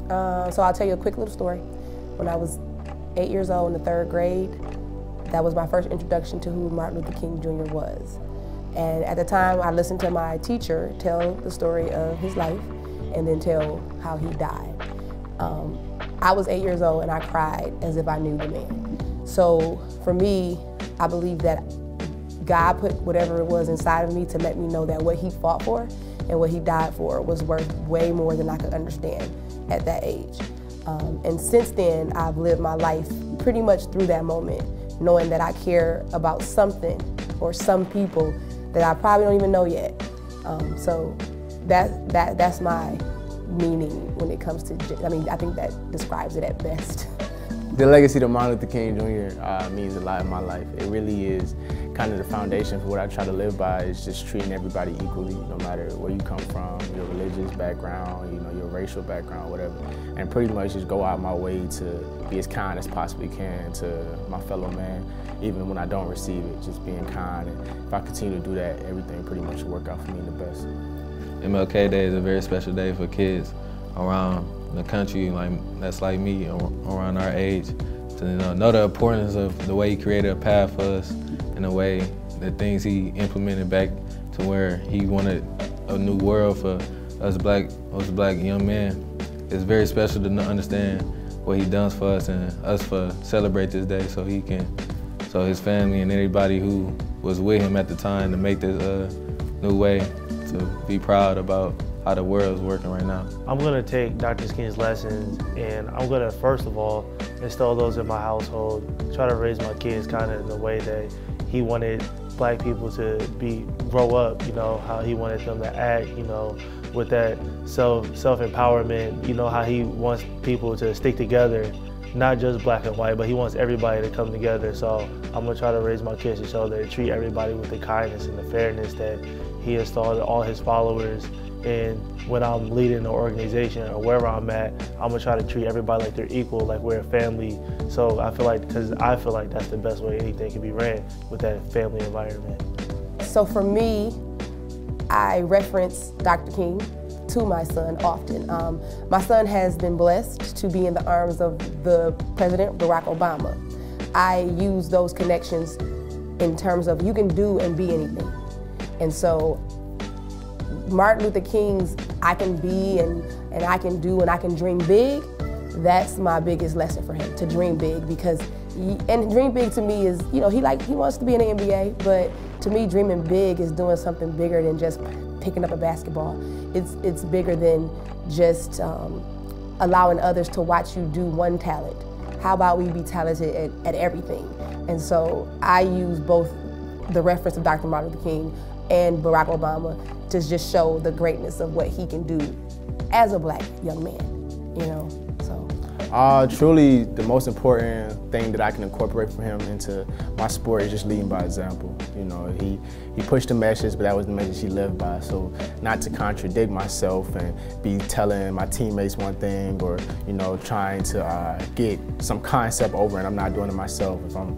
So I'll tell you a quick little story. When I was 8 years old in the 3rd grade, that was my first introduction to who Martin Luther King Jr. was. And at the time, I listened to my teacher tell the story of his life and then tell how he died. I was 8 years old and I cried as if I knew the man. So for me, I believe that God put whatever it was inside of me to let me know that what he fought for and what he died for was worth way more than I could understand at that age. And since then, I've lived my life pretty much through that moment, knowing that I care about something or some people that I probably don't even know yet. So that's my meaning when it comes to, I think that describes it at best. The legacy of Martin Luther King Jr. Means a lot in my life. It really is kind of the foundation for what I try to live by, is just treating everybody equally, no matter where you come from, your religious background, your racial background, whatever. And pretty much just go out my way to be as kind as possibly can to my fellow man, even when I don't receive it, just being kind. And if I continue to do that, everything pretty much will work out for me the best. MLK Day is a very special day for kids around the country that's like me, around our age, to know the importance of the way he created a path for us, and the way the things he implemented back to where he wanted a new world for us black young men. It's very special to understand what he does for us and us for celebrate this day so his family and everybody who was with him at the time to make this new way, to be proud about how the world is working right now. I'm gonna take Dr. King's lessons, and I'm gonna, first of all, instill those in my household, try to raise my kids kind of in the way that he wanted black people to grow up, how he wanted them to act, with that self-empowerment, how he wants people to stick together, not just black and white, but he wants everybody to come together. So I'm gonna try to raise my kids to show that treat everybody with the kindness and the fairness that he installed in all his followers. And when I'm leading an organization or wherever I'm at, I'm gonna try to treat everybody like they're equal, like we're a family. So because I feel like that's the best way anything can be ran, with that family environment. So for me, I reference Dr. King to my son often. My son has been blessed to be in the arms of the President Barack Obama. I use those connections in terms of you can do and be anything. And so Martin Luther King's I can be and I can do and I can dream big, that's my biggest lesson for him, to dream big, because and dream big to me is, he wants to be in the NBA, but to me dreaming big is doing something bigger than just picking up a basketball. It's bigger than just allowing others to watch you do one talent. How about we be talented at everything? And so I use both the reference of Dr. Martin Luther King and Barack Obama to just show the greatness of what he can do as a black young man, Truly, the most important thing that I can incorporate from him into my sport is just leading by example. He pushed the message, but that was the message he lived by. So not to contradict myself and be telling my teammates one thing, or trying to get some concept over and I'm not doing it myself. If I'm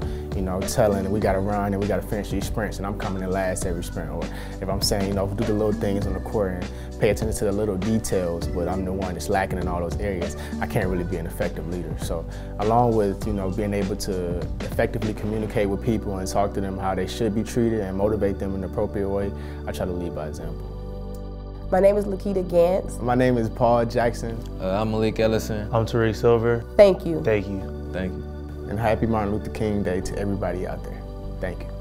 telling we got to run and we got to finish these sprints and I'm coming in last every sprint, or if I'm saying do the little things on the court and pay attention to the little details, but I'm the one that's lacking in all those areas, I can't really be an effective leader. So along with being able to effectively communicate with people and talk to them how they should be treated and motivate them in an appropriate way, I try to lead by example. My name is Lakita Gantz. My name is Paul Jackson. I'm Malik Ellison. I'm Tariq Silver. Thank you. Thank you. Thank you. And happy Martin Luther King Day to everybody out there. Thank you.